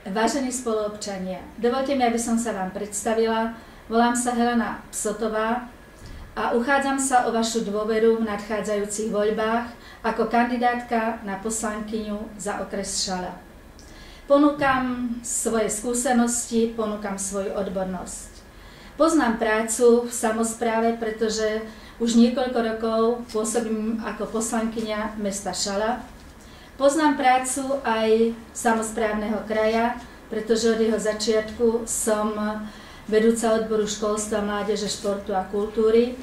Vážení spoluobčania, dovolte mi, aby som sa vám predstavila. Volám sa Helena Psotová a uchádzam sa o vašu dôveru v nadchádzajúcich voľbách ako kandidátka na poslankyňu za okres Šala. Ponúkam svoje skúsenosti, ponúkam svoju odbornosť. Poznám prácu v samospráve, pretože už niekoľko rokov pôsobím ako poslankyňa mesta Šala. Poznám prácu aj samosprávneho kraja, pretože od jeho začiatku som vedúca odboru školstva, mládeže, športu a kultúry.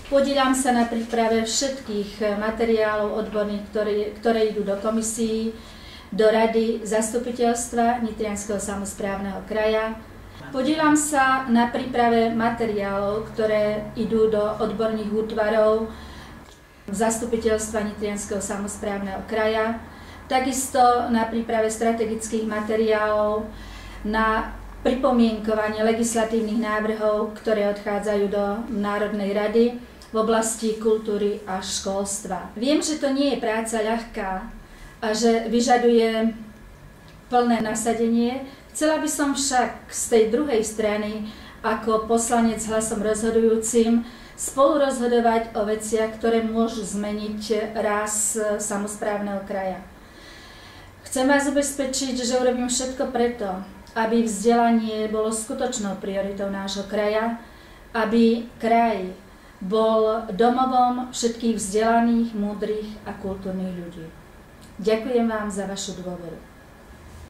Podielam sa na príprave všetkých materiálov odborných, ktoré idú do komisií, do rady zastupiteľstva Nitrianskeho samosprávneho kraja. Podielam sa na príprave materiálov, ktoré idú do odborných útvarov zastupiteľstva Nitrianskeho samosprávneho kraja. Takisto na príprave strategických materiálov, na pripomienkovanie legislatívnych návrhov, ktoré odchádzajú do Národnej rady v oblasti kultúry a školstva. Viem, že to nie je práca ľahká a že vyžaduje plné nasadenie. Chcela by som však z tej druhej strany ako poslanec hlasom rozhodujúcim spolu rozhodovať o veciach, ktoré môžu zmeniť ráz samosprávneho kraja. Chcem vás ubezpečiť, že urobím všetko preto, aby vzdelanie bolo skutočnou prioritou nášho kraja, aby kraj bol domovom všetkých vzdelaných, múdrych a kultúrnych ľudí. Ďakujem vám za vašu dôveru.